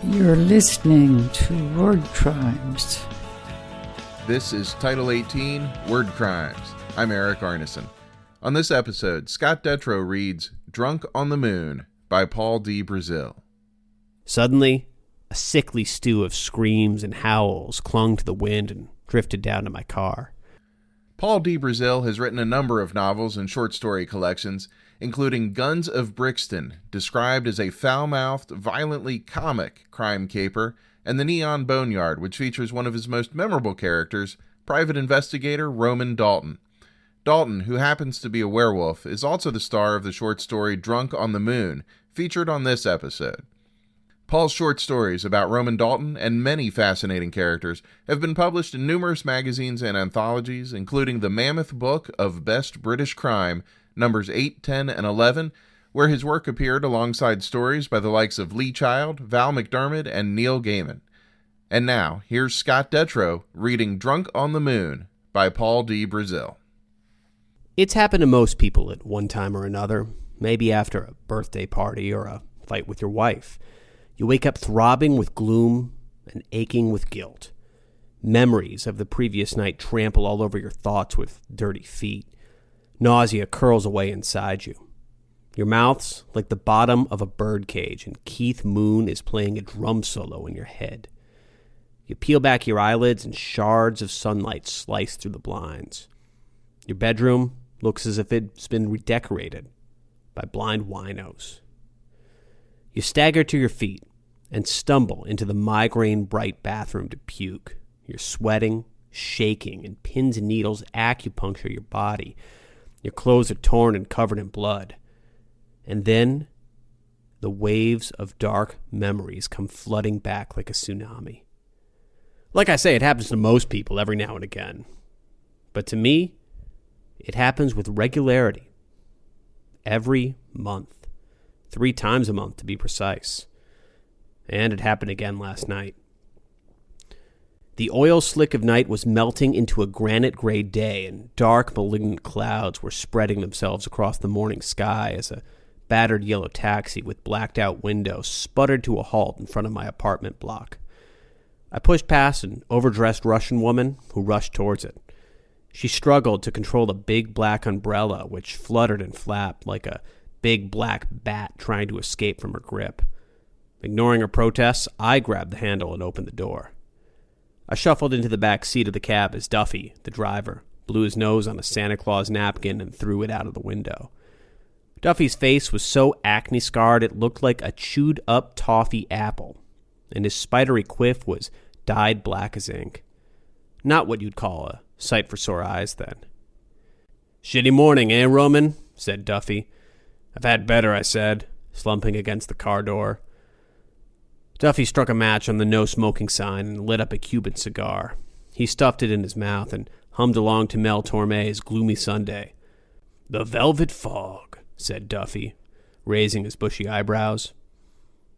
You're listening to Word Crimes. This is Title 18, Word Crimes. I'm Eric Arneson. On this episode, Scott Detrow reads Drunk on the Moon by Paul D. Brazill. Suddenly, a sickly stew of screams and howls clung to the wind and drifted down to my car. Paul D. Brazill has written a number of novels and short story collections, including Guns of Brixton, described as a foul-mouthed, violently comic crime caper, and The Neon Boneyard, which features one of his most memorable characters, private investigator Roman Dalton. Dalton, who happens to be a werewolf, is also the star of the short story Drunk on the Moon, featured on this episode. Paul's short stories about Roman Dalton and many fascinating characters have been published in numerous magazines and anthologies, including the Mammoth Book of Best British Crime, numbers 8, 10, and 11, where his work appeared alongside stories by the likes of Lee Child, Val McDermid, and Neil Gaiman. And now, here's Scott Detrow reading Drunk on the Moon by Paul D. Brazill. It's happened to most people at one time or another, maybe after a birthday party or a fight with your wife. You wake up throbbing with gloom and aching with guilt. Memories of the previous night trample all over your thoughts with dirty feet. Nausea curls away inside you. Your mouth's like the bottom of a birdcage, and Keith Moon is playing a drum solo in your head. You peel back your eyelids, and shards of sunlight slice through the blinds. Your bedroom looks as if it's been redecorated by blind winos. You stagger to your feet and stumble into the migraine-bright bathroom to puke. You're sweating, shaking, and pins and needles acupuncture your body. Your clothes are torn and covered in blood. And then, the waves of dark memories come flooding back like a tsunami. Like I say, it happens to most people every now and again. But to me, it happens with regularity. Every month. 3 times a month, to be precise. And it happened again last night. The oil slick of night was melting into a granite-gray day, and dark, malignant clouds were spreading themselves across the morning sky as a battered yellow taxi with blacked-out windows sputtered to a halt in front of my apartment block. I pushed past an overdressed Russian woman who rushed towards it. She struggled to control the big black umbrella, which fluttered and flapped like a big black bat trying to escape from her grip. Ignoring her protests, I grabbed the handle and opened the door. I shuffled into the back seat of the cab as Duffy, the driver, blew his nose on a Santa Claus napkin and threw it out of the window. Duffy's face was so acne-scarred it looked like a chewed-up toffee apple, and his spidery quiff was dyed black as ink. Not what you'd call a sight for sore eyes, then. "Shitty morning, eh, Roman?" said Duffy. "I've had better," I said, slumping against the car door. Duffy struck a match on the no-smoking sign and lit up a Cuban cigar. He stuffed it in his mouth and hummed along to Mel Torme's Gloomy Sunday. "The Velvet Fog," said Duffy, raising his bushy eyebrows.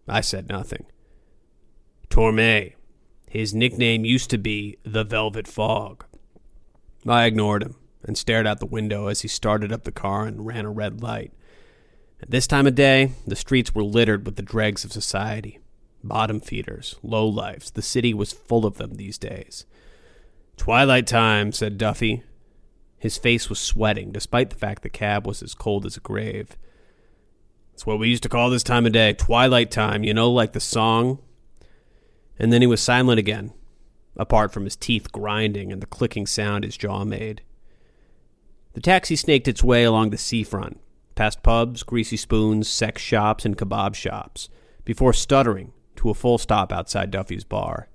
I said nothing. "Torme. His nickname used to be the Velvet Fog." I ignored him and stared out the window as he started up the car and ran a red light. At this time of day, the streets were littered with the dregs of society. Bottom feeders, lowlifes, the city was full of them these days. "Twilight time," said Duffy. His face was sweating, despite the fact the cab was as cold as a grave. "It's what we used to call this time of day, twilight time, you know, like the song." And then he was silent again, apart from his teeth grinding and the clicking sound his jaw made. The taxi snaked its way along the seafront, past pubs, greasy spoons, sex shops, and kebab shops, before stuttering to a full stop outside Duffy's bar.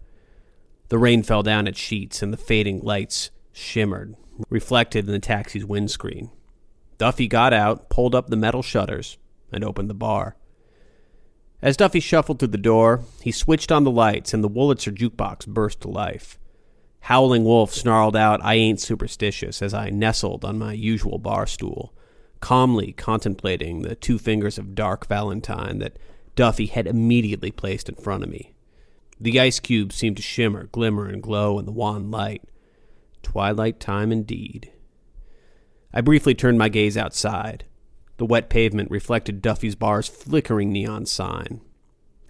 The rain fell down its sheets, and the fading lights shimmered, reflected in the taxi's windscreen. Duffy got out, pulled up the metal shutters, and opened the bar. As Duffy shuffled through the door, he switched on the lights, and the Wurlitzer jukebox burst to life. Howling Wolf snarled out, "I ain't superstitious," as I nestled on my usual bar stool, calmly contemplating the 2 fingers of dark Valentine that Duffy had immediately placed in front of me. The ice cubes seemed to shimmer, glimmer, and glow in the wan light. Twilight time indeed. I briefly turned my gaze outside. The wet pavement reflected Duffy's bar's flickering neon sign.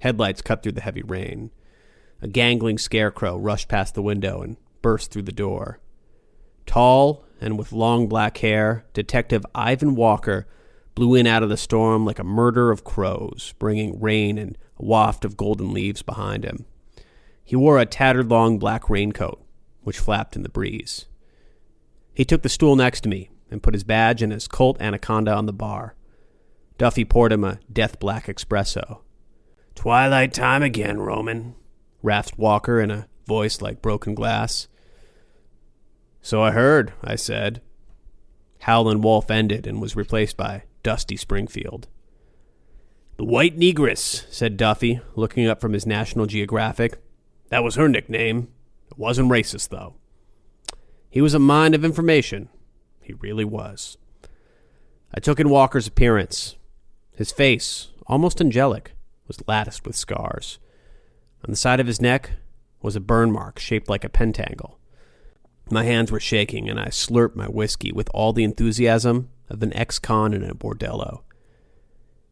Headlights cut through the heavy rain. A gangling scarecrow rushed past the window and burst through the door. Tall and with long black hair, Detective Ivan Walker blew in out of the storm like a murder of crows, bringing rain and a waft of golden leaves behind him. He wore a tattered long black raincoat, which flapped in the breeze. He took the stool next to me and put his badge and his Colt Anaconda on the bar. Duffy poured him a death black espresso. "Twilight time again, Roman," rasped Walker in a voice like broken glass. "So I heard," I said. Howlin' Wolf ended and was replaced by Dusty Springfield. "The White Negress," said Duffy, looking up from his National Geographic. "That was her nickname. It wasn't racist, though." He was a mine of information. He really was. I took in Walker's appearance. His face, almost angelic, was latticed with scars. On the side of his neck was a burn mark shaped like a pentangle. My hands were shaking, and I slurped my whiskey with all the enthusiasm of an ex-con in a bordello.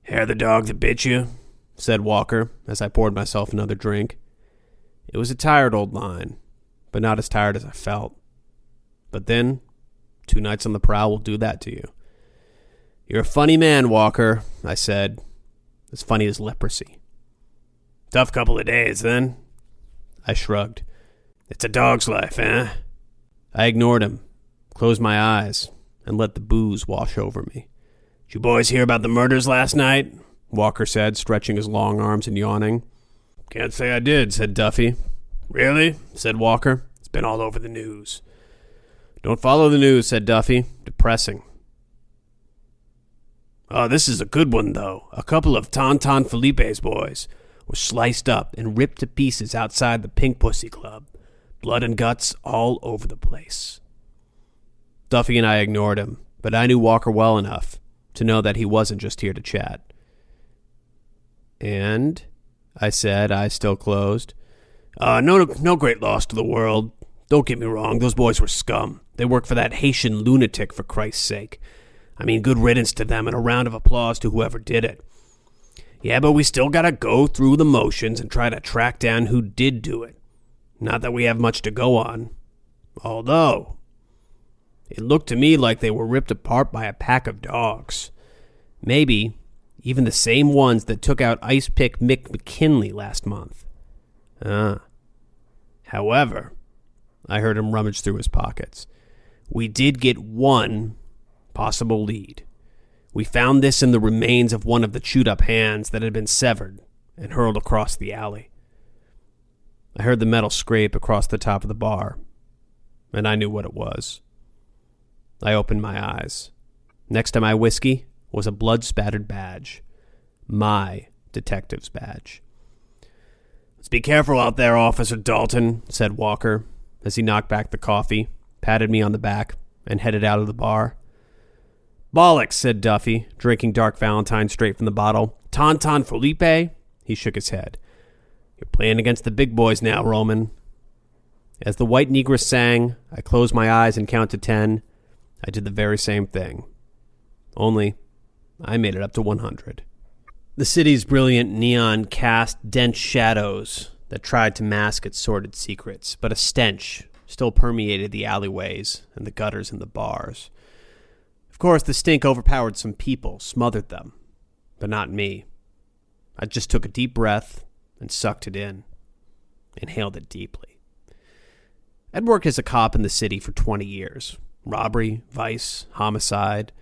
"Hair the dog that bit you?" said Walker, as I poured myself another drink. It was a tired old line, but not as tired as I felt. But then, 2 nights on the prowl will do that to you. "You're a funny man, Walker," I said, as funny as leprosy. "Tough couple of days, then?" I shrugged. "It's a dog's life, eh?" I ignored him, closed my eyes, and let the booze wash over me. "Did you boys hear about the murders last night?" Walker said, stretching his long arms and yawning. "Can't say I did," said Duffy. "Really?" said Walker. "It's been all over the news." "Don't follow the news," said Duffy. "Depressing." "Oh, this is a good one, though. A couple of Tauntaun Felipe's boys were sliced up and ripped to pieces outside the Pink Pussy Club. Blood and guts all over the place." Duffy and I ignored him, but I knew Walker well enough to know that he wasn't just here to chat. "And?" I said, eyes still closed. No great loss to the world. Don't get me wrong, those boys were scum. They worked for that Haitian lunatic, for Christ's sake. I mean, good riddance to them and a round of applause to whoever did it. Yeah, but we still gotta go through the motions and try to track down who did do it. Not that we have much to go on. Although, it looked to me like they were ripped apart by a pack of dogs. Maybe even the same ones that took out Ice Pick Mick McKinley last month. However, I heard him rummage through his pockets. We did get one possible lead. We found this in the remains of one of the chewed-up hands that had been severed and hurled across the alley. I heard the metal scrape across the top of the bar, and I knew what it was. I opened my eyes. Next to my whiskey was a blood-spattered badge. My detective's badge. "Let's be careful out there, Officer Dalton," said Walker, as he knocked back the coffee, patted me on the back, and headed out of the bar. "Bollocks," said Duffy, drinking Dark Valentine straight from the bottle. "Tauntaun Felipe?" He shook his head. "You're playing against the big boys now, Roman." As the White Negress sang, I closed my eyes and counted 10. I did the very same thing. Only, I made it up to 100. The city's brilliant neon cast dense shadows that tried to mask its sordid secrets, but a stench still permeated the alleyways and the gutters and the bars. Of course, the stink overpowered some people, smothered them, but not me. I just took a deep breath and sucked it in, inhaled it deeply. I'd worked as a cop in the city for 20 years. Robbery, vice, homicide.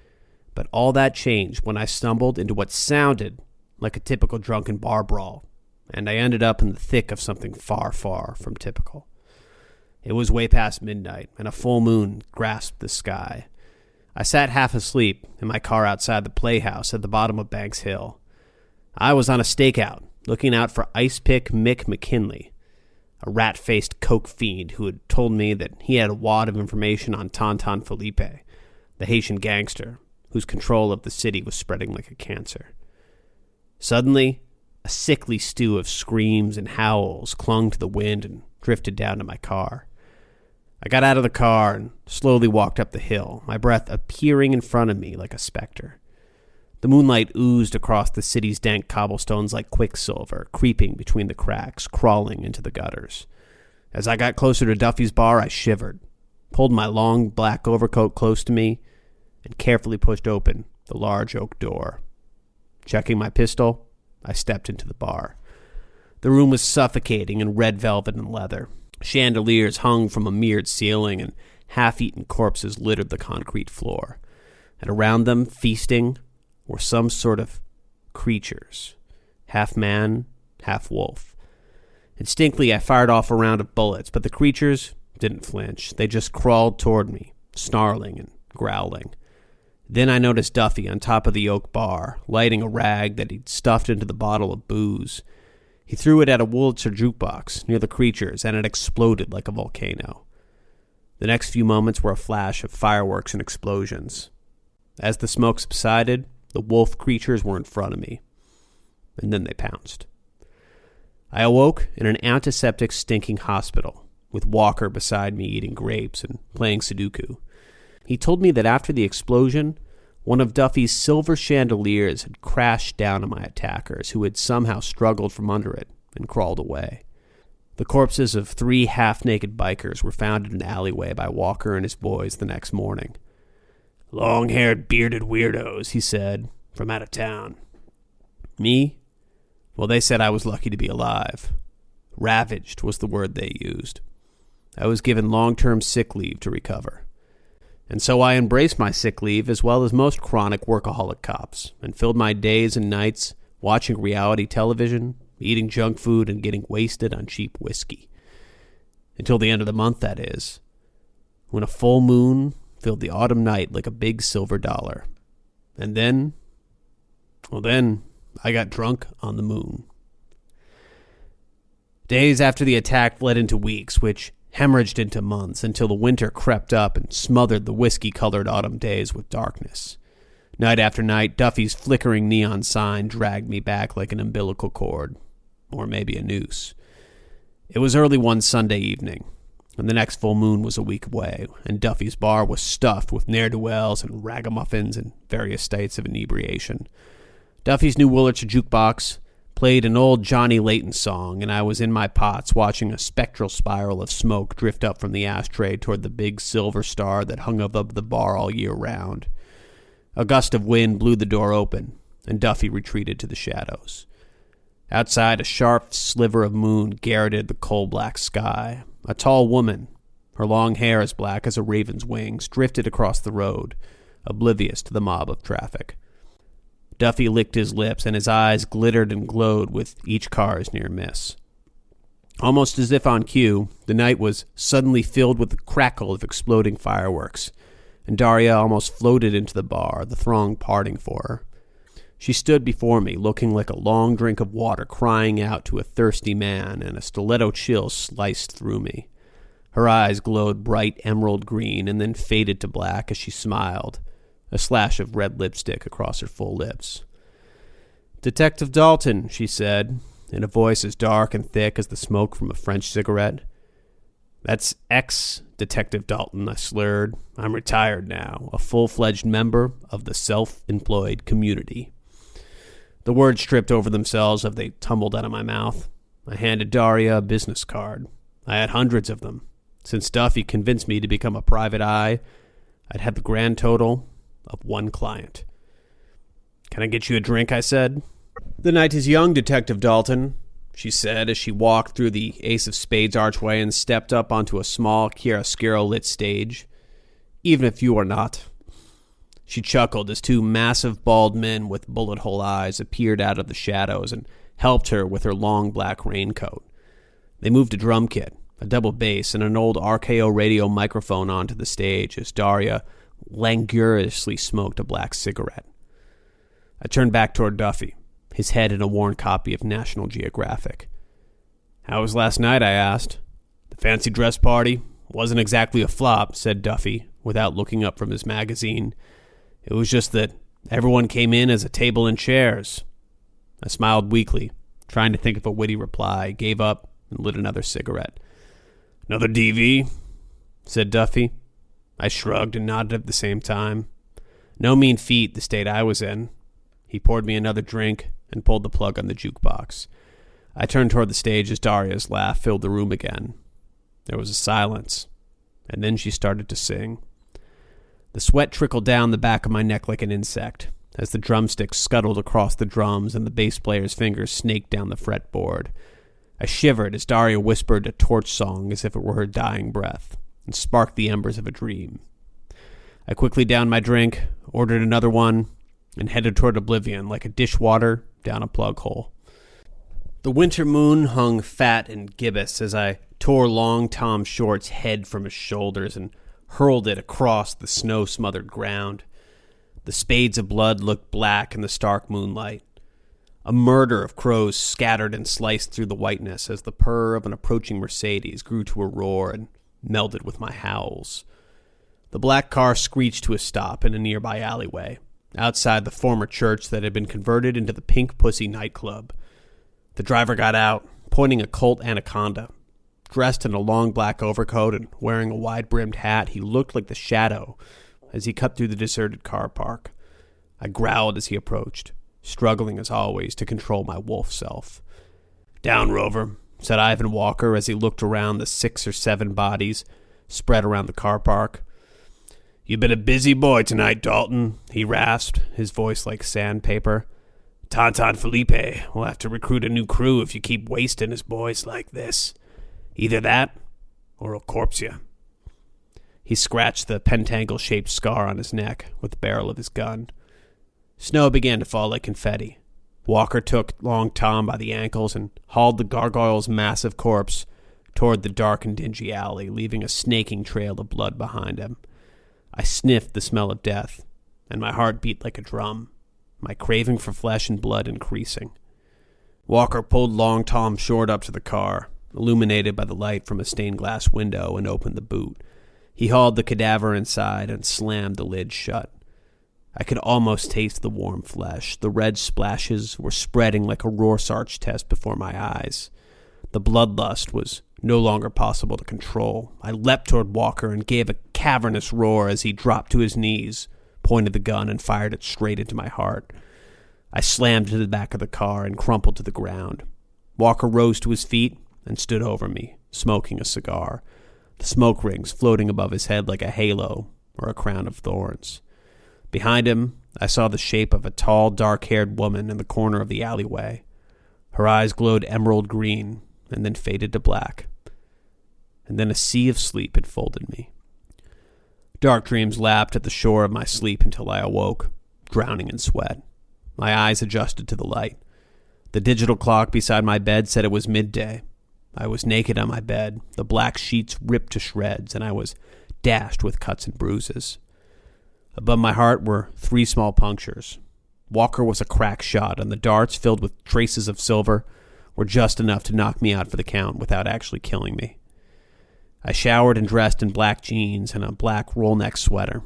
But all that changed when I stumbled into what sounded like a typical drunken bar brawl, and I ended up in the thick of something far, far from typical. It was way past midnight, and a full moon grasped the sky. I sat half asleep in my car outside the playhouse at the bottom of Banks Hill. I was on a stakeout, looking out for Ice Pick Mick McKinley, a rat-faced coke fiend who had told me that he had a wad of information on Tauntaun Felipe, the Haitian gangster whose control of the city was spreading like a cancer. Suddenly, a sickly stew of screams and howls clung to the wind and drifted down to my car. I got out of the car and slowly walked up the hill, my breath appearing in front of me like a specter. The moonlight oozed across the city's dank cobblestones like quicksilver, creeping between the cracks, crawling into the gutters. As I got closer to Duffy's bar, I shivered, pulled my long black overcoat close to me, and carefully pushed open the large oak door. Checking my pistol, I stepped into the bar. The room was suffocating in red velvet and leather. Chandeliers hung from a mirrored ceiling, and half-eaten corpses littered the concrete floor. And around them, feasting, were some sort of creatures, half man, half wolf. Instinctively, I fired off a round of bullets, but the creatures didn't flinch. They just crawled toward me, snarling and growling. Then I noticed Duffy on top of the oak bar, lighting a rag that he'd stuffed into the bottle of booze. He threw it at a Wurlitzer jukebox near the creatures, and it exploded like a volcano. The next few moments were a flash of fireworks and explosions. As the smoke subsided, the wolf creatures were in front of me, and then they pounced. I awoke in an antiseptic stinking hospital, with Walker beside me eating grapes and playing Sudoku. He told me that after the explosion, one of Duffy's silver chandeliers had crashed down on my attackers, who had somehow struggled from under it and crawled away. The corpses of 3 half-naked bikers were found in an alleyway by Walker and his boys the next morning. "Long-haired, bearded weirdos," he said, "from out of town." Me? Well, they said I was lucky to be alive. Ravaged was the word they used. I was given long-term sick leave to recover. And so I embraced my sick leave as well as most chronic workaholic cops, and filled my days and nights watching reality television, eating junk food, and getting wasted on cheap whiskey. Until the end of the month, that is, when a full moon filled the autumn night like a big silver dollar. And then I got drunk on the moon. Days after the attack led into weeks, which hemorrhaged into months until the winter crept up and smothered the whiskey-colored autumn days with darkness. Night after night, Duffy's flickering neon sign dragged me back like an umbilical cord, or maybe a noose. It was early one Sunday evening, and the next full moon was a week away, and Duffy's bar was stuffed with ne'er-do-wells and ragamuffins in various states of inebriation. Duffy's new Wurlitzer jukebox played an old Johnny Layton song, and I was in my pots watching a spectral spiral of smoke drift up from the ashtray toward the big silver star that hung above the bar all year round. A gust of wind blew the door open, and Duffy retreated to the shadows. Outside, a sharp sliver of moon garroted the coal-black sky. A tall woman, her long hair as black as a raven's wings, drifted across the road, oblivious to the mob of traffic. Duffy licked his lips, and his eyes glittered and glowed with each car's near miss. Almost as if on cue, the night was suddenly filled with the crackle of exploding fireworks, and Daria almost floated into the bar, the throng parting for her. She stood before me, looking like a long drink of water crying out to a thirsty man, and a stiletto chill sliced through me. Her eyes glowed bright emerald green and then faded to black as she smiled, a slash of red lipstick across her full lips. "Detective Dalton," she said, in a voice as dark and thick as the smoke from a French cigarette. "That's ex-Detective Dalton," I slurred. "I'm retired now, a full-fledged member of the self-employed community." The words tripped over themselves as they tumbled out of my mouth. I handed Daria a business card. I had hundreds of them. Since Duffy convinced me to become a private eye, I'd had the grand total of 1 client. "Can I get you a drink?" I said. "The night is young, Detective Dalton," she said as she walked through the Ace of Spades archway and stepped up onto a small chiaroscuro-lit stage. "Even if you are not." She chuckled as 2 massive bald men with bullet-hole eyes appeared out of the shadows and helped her with her long black raincoat. They moved a drum kit, a double bass, and an old RKO radio microphone onto the stage as Daria languorously smoked a black cigarette. I turned back toward Duffy, his head in a worn copy of National Geographic. "How was last night?" I asked. "The fancy dress party wasn't exactly a flop," said Duffy, without looking up from his magazine. "It was just that everyone came in as a table and chairs." I smiled weakly, trying to think of a witty reply, gave up, and lit another cigarette. "Another DV?" said Duffy. I shrugged and nodded at the same time. No mean feat, the state I was in. He poured me another drink and pulled the plug on the jukebox. I turned toward the stage as Daria's laugh filled the room again. There was a silence, and then she started to sing. The sweat trickled down the back of my neck like an insect, as the drumsticks scuttled across the drums and the bass player's fingers snaked down the fretboard. I shivered as Daria whispered a torch song as if it were her dying breath, and sparked the embers of a dream. I quickly downed my drink, ordered another one, and headed toward oblivion like a dishwater down a plug hole. The winter moon hung fat and gibbous as I tore Long Tom Short's head from his shoulders and hurled it across the snow-smothered ground. The spades of blood looked black in the stark moonlight. A murder of crows scattered and sliced through the whiteness as the purr of an approaching Mercedes grew to a roar and melded with my howls. The black car screeched to a stop in a nearby alleyway, outside the former church that had been converted into the Pink Pussy nightclub. The driver got out, pointing a Colt Anaconda. Dressed in a long black overcoat and wearing a wide-brimmed hat, he looked like the Shadow as he cut through the deserted car park. I growled as he approached, struggling as always to control my wolf self. "Down, Rover," said Ivan Walker as he looked around the 6 or 7 bodies spread around the car park. "You've been a busy boy tonight, Dalton," he rasped, his voice like sandpaper. "Tonton Felipe will have to recruit a new crew if you keep wasting his boys like this. Either that, or he'll corpse you." He scratched the pentacle-shaped scar on his neck with the barrel of his gun. Snow began to fall like confetti. Walker took Long Tom by the ankles and hauled the gargoyle's massive corpse toward the dark and dingy alley, leaving a snaking trail of blood behind him. I sniffed the smell of death, and my heart beat like a drum, my craving for flesh and blood increasing. Walker pulled Long Tom Short up to the car, illuminated by the light from a stained-glass window, and opened the boot. He hauled the cadaver inside and slammed the lid shut. I could almost taste the warm flesh. The red splashes were spreading like a Rorschach test before my eyes. The bloodlust was no longer possible to control. I leapt toward Walker and gave a cavernous roar as he dropped to his knees, pointed the gun, and fired it straight into my heart. I slammed into the back of the car and crumpled to the ground. Walker rose to his feet and stood over me, smoking a cigar, the smoke rings floating above his head like a halo or a crown of thorns. Behind him, I saw the shape of a tall, dark-haired woman in the corner of the alleyway. Her eyes glowed emerald green and then faded to black. And then a sea of sleep enfolded me. Dark dreams lapped at the shore of my sleep until I awoke, drowning in sweat. My eyes adjusted to the light. The digital clock beside my bed said it was midday. I was naked on my bed, the black sheets ripped to shreds, and I was dashed with cuts and bruises. Above my heart were 3 small punctures. Walker was a crack shot, and the darts, filled with traces of silver, were just enough to knock me out for the count without actually killing me. I showered and dressed in black jeans and a black roll-neck sweater.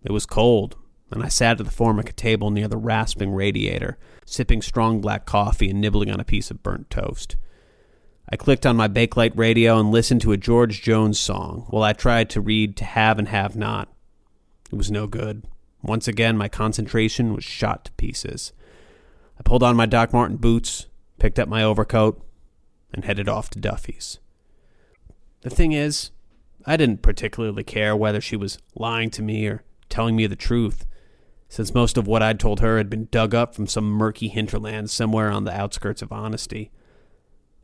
It was cold, and I sat at the formica table near the rasping radiator, sipping strong black coffee and nibbling on a piece of burnt toast. I clicked on my Bakelite radio and listened to a George Jones song while I tried to read To Have and Have Not. It was no good. Once again, my concentration was shot to pieces. I pulled on my Doc Marten boots, picked up my overcoat, and headed off to Duffy's. The thing is, I didn't particularly care whether she was lying to me or telling me the truth, since most of what I'd told her had been dug up from some murky hinterland somewhere on the outskirts of honesty.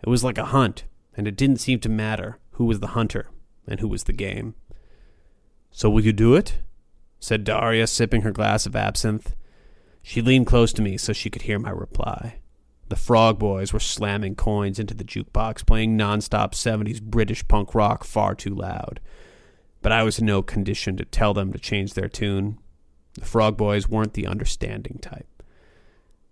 It was like a hunt, and it didn't seem to matter who was the hunter and who was the game. "So will you do it?" said Daria, sipping her glass of absinthe. She leaned close to me so she could hear my reply. The Frog Boys were slamming coins into the jukebox, playing non-stop 70s British punk rock far too loud. But I was in no condition to tell them to change their tune. The Frog Boys weren't the understanding type.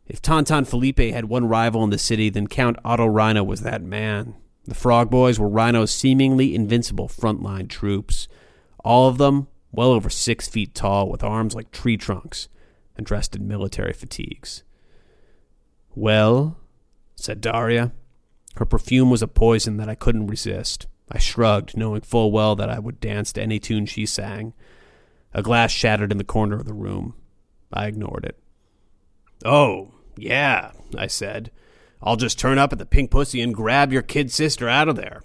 If Tonton Felipe had one rival in the city, then Count Otto Rhino was that man. The Frog Boys were Rhino's seemingly invincible frontline troops. All of them well over 6 feet tall, with arms like tree trunks, and dressed in military fatigues. "Well," said Daria. Her perfume was a poison that I couldn't resist. I shrugged, knowing full well that I would dance to any tune she sang. A glass shattered in the corner of the room. I ignored it. "Oh, yeah," I said. "I'll just turn up at the Pink Pussy and grab your kid sister out of there.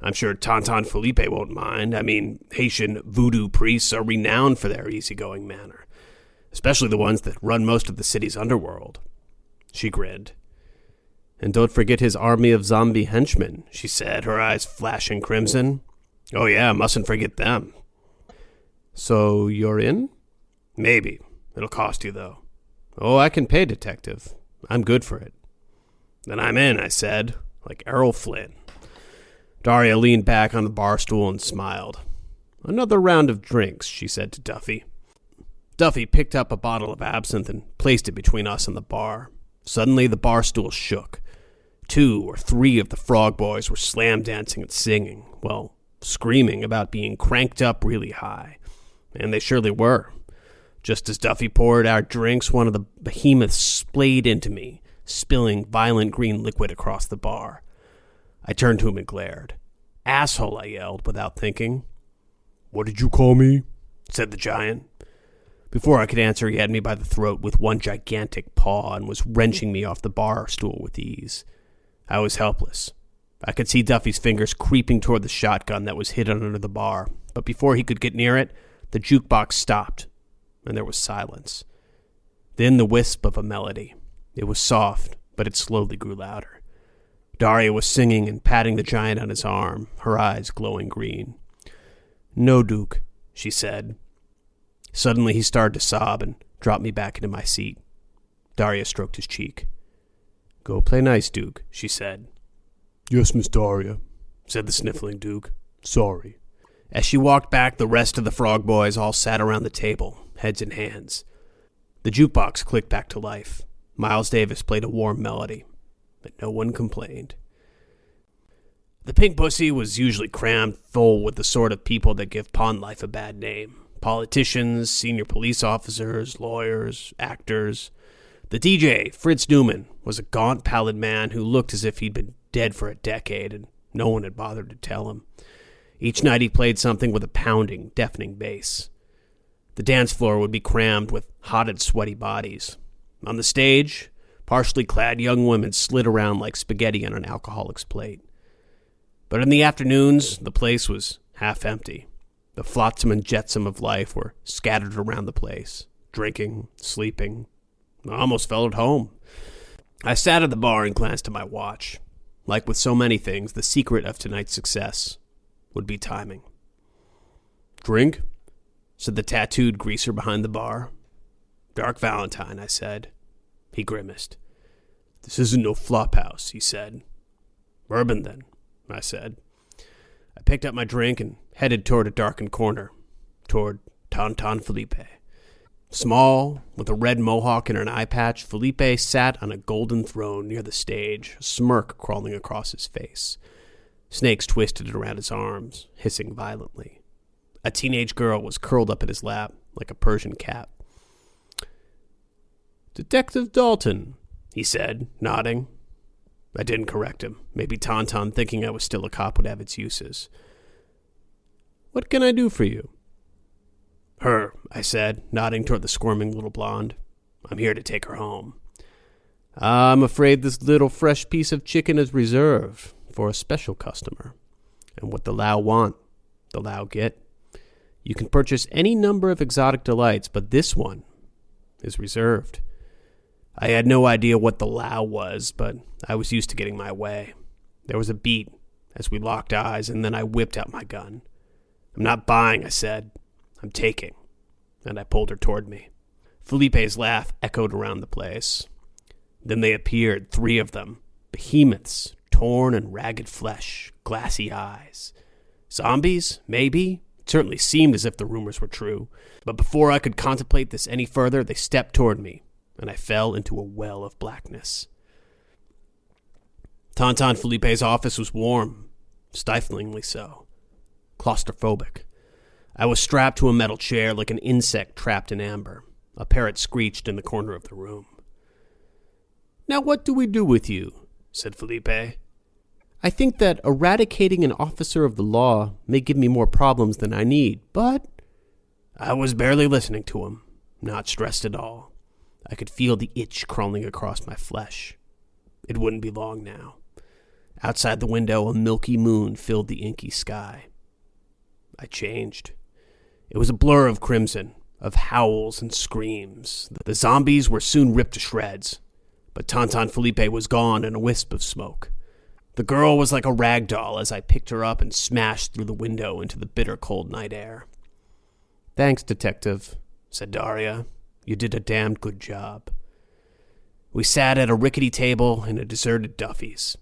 I'm sure Tonton Felipe won't mind. I mean, Haitian voodoo priests are renowned for their easygoing manner, especially the ones that run most of the city's underworld." She grinned. "And don't forget his army of zombie henchmen," she said, her eyes flashing crimson. "Oh yeah, mustn't forget them." "So you're in?" "Maybe. It'll cost you, though." "Oh, I can pay, detective. I'm good for it." "Then I'm in," I said, like Errol Flynn. Daria leaned back on the bar stool and smiled. "Another round of drinks," she said to Duffy. Duffy picked up a bottle of absinthe and placed it between us and the bar. Suddenly, the bar stool shook. 2 or 3 of the frog boys were slam dancing and singing, well, screaming about being cranked up really high. And they surely were. Just as Duffy poured our drinks, one of the behemoths splayed into me, spilling violent green liquid across the bar. I turned to him and glared. "Asshole," I yelled without thinking. "What did you call me?" said the giant. Before I could answer, he had me by the throat with one gigantic paw and was wrenching me off the bar stool with ease. I was helpless. I could see Duffy's fingers creeping toward the shotgun that was hidden under the bar, but before he could get near it, the jukebox stopped, and there was silence. Then the wisp of a melody. It was soft, but it slowly grew louder. Daria was singing and patting the giant on his arm, her eyes glowing green. "No, Duke," she said. Suddenly he started to sob and dropped me back into my seat. Daria stroked his cheek. "Go play nice, Duke," she said. "Yes, Miss Daria," said the sniffling Duke. "Sorry." As she walked back, the rest of the frog boys all sat around the table, heads in hands. The jukebox clicked back to life. Miles Davis played a warm melody, but no one complained. The Pink Pussy was usually crammed full with the sort of people that give pawn life a bad name. Politicians, senior police officers, lawyers, actors. The DJ, Fritz Newman, was a gaunt, pallid man who looked as if he'd been dead for a decade, and no one had bothered to tell him. Each night he played something with a pounding, deafening bass. The dance floor would be crammed with hot and sweaty bodies. On the stage, partially clad young women slid around like spaghetti on an alcoholic's plate. But in the afternoons, the place was half empty. The flotsam and jetsam of life were scattered around the place, drinking, sleeping. I almost felt at home. I sat at the bar and glanced at my watch. Like with so many things, the secret of tonight's success would be timing. "Drink?" said the tattooed greaser behind the bar. "Dark Valentine," I said. He grimaced. "This isn't no flop house," he said. "Bourbon, then," I said. I picked up my drink and headed toward a darkened corner, toward Tonton Felipe. Small, with a red mohawk and an eye patch, Felipe sat on a golden throne near the stage, a smirk crawling across his face. Snakes twisted around his arms, hissing violently. A teenage girl was curled up in his lap like a Persian cat. "Detective Dalton," he said, nodding. I didn't correct him. Maybe Tonton, thinking I was still a cop, would have its uses. "What can I do for you?" "Her," I said, nodding toward the squirming little blonde. "I'm here to take her home." "I'm afraid this little fresh piece of chicken is reserved for a special customer. And what the Lao want, the Lao get. You can purchase any number of exotic delights, but this one is reserved." I had no idea what the Lao was, but I was used to getting my way. There was a beat as we locked eyes, and then I whipped out my gun. "I'm not buying," I said. "I'm taking." And I pulled her toward me. Felipe's laugh echoed around the place. Then they appeared, 3 of them, behemoths, torn and ragged flesh, glassy eyes. Zombies, maybe? It certainly seemed as if the rumors were true. But before I could contemplate this any further, they stepped toward me, and I fell into a well of blackness. Tonton Felipe's office was warm, stiflingly so, claustrophobic. I was strapped to a metal chair like an insect trapped in amber. A parrot screeched in the corner of the room. "Now what do we do with you?" said Felipe. "I think that eradicating an officer of the law may give me more problems than I need, but..." I was barely listening to him, not stressed at all. I could feel the itch crawling across my flesh. It wouldn't be long now. Outside the window, a milky moon filled the inky sky. I changed. It was a blur of crimson, of howls and screams. The zombies were soon ripped to shreds, but Tonton Felipe was gone in a wisp of smoke. The girl was like a rag doll as I picked her up and smashed through the window into the bitter cold night air. "Thanks, detective," said Daria. "You did a damned good job." We sat at a rickety table in a deserted Duffy's.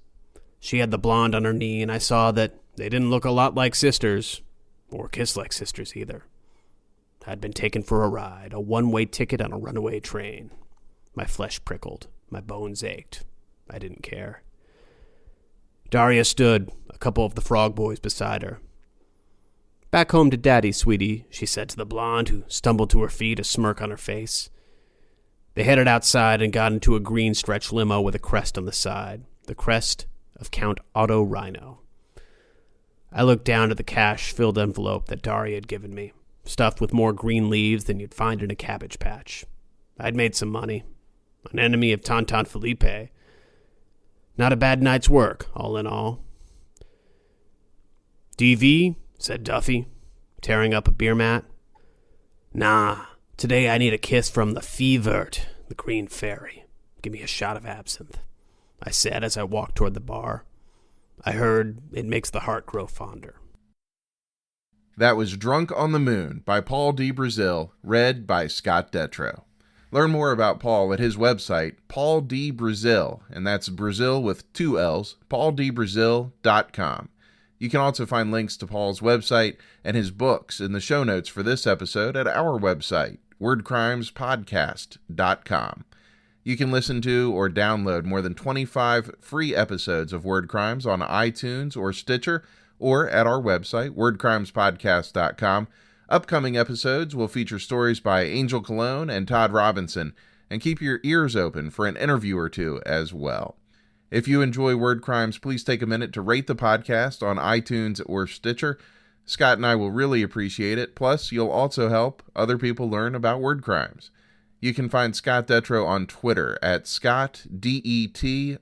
She had the blonde on her knee, and I saw that they didn't look a lot like sisters, or kiss like sisters either. I'd been taken for a ride, a one-way ticket on a runaway train. My flesh prickled. My bones ached. I didn't care. Daria stood, a couple of the frog boys beside her. "Back home to Daddy, sweetie," she said to the blonde, who stumbled to her feet, a smirk on her face. They headed outside and got into a green stretch limo with a crest on the side, the crest of Count Otto Rhino. I looked down at the cash-filled envelope that Daria had given me, stuffed with more green leaves than you'd find in a cabbage patch. I'd made some money. An enemy of Tonton Felipe. Not a bad night's work, all in all. "DV?" said Duffy, tearing up a beer mat. "Nah, today I need a kiss from the Fevert, the Green Fairy. Give me a shot of absinthe," I said as I walked toward the bar. I heard it makes the heart grow fonder. That was Drunk on the Moon by Paul D. Brazill, read by Scott Detrow. Learn more about Paul at his website, Paul D. Brazill, and that's Brazil with 2 L's, pauldbrazill.com. You can also find links to Paul's website and his books in the show notes for this episode at our website, wordcrimespodcast.com. You can listen to or download more than 25 free episodes of Word Crimes on iTunes or Stitcher, or at our website, wordcrimespodcast.com. Upcoming episodes will feature stories by Angel Cologne and Todd Robinson, and keep your ears open for an interview or two as well. If you enjoy Word Crimes, please take a minute to rate the podcast on iTunes or Stitcher. Scott and I will really appreciate it. Plus, you'll also help other people learn about Word Crimes. You can find Scott Detrow on Twitter at Scott, DETROW.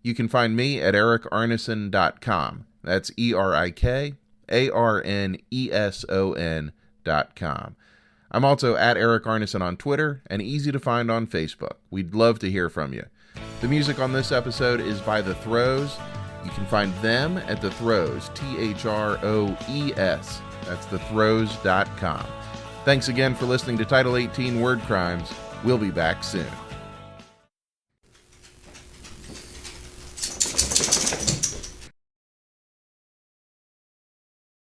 You can find me at ericarneson.com. That's ERIKARNESON.com. I'm also at Eric Arneson on Twitter and easy to find on Facebook. We'd love to hear from you. The music on this episode is by The Throws. You can find them at The Throws, THROES. That's thethrows.com. Thanks again for listening to Title 18 Word Crimes. We'll be back soon.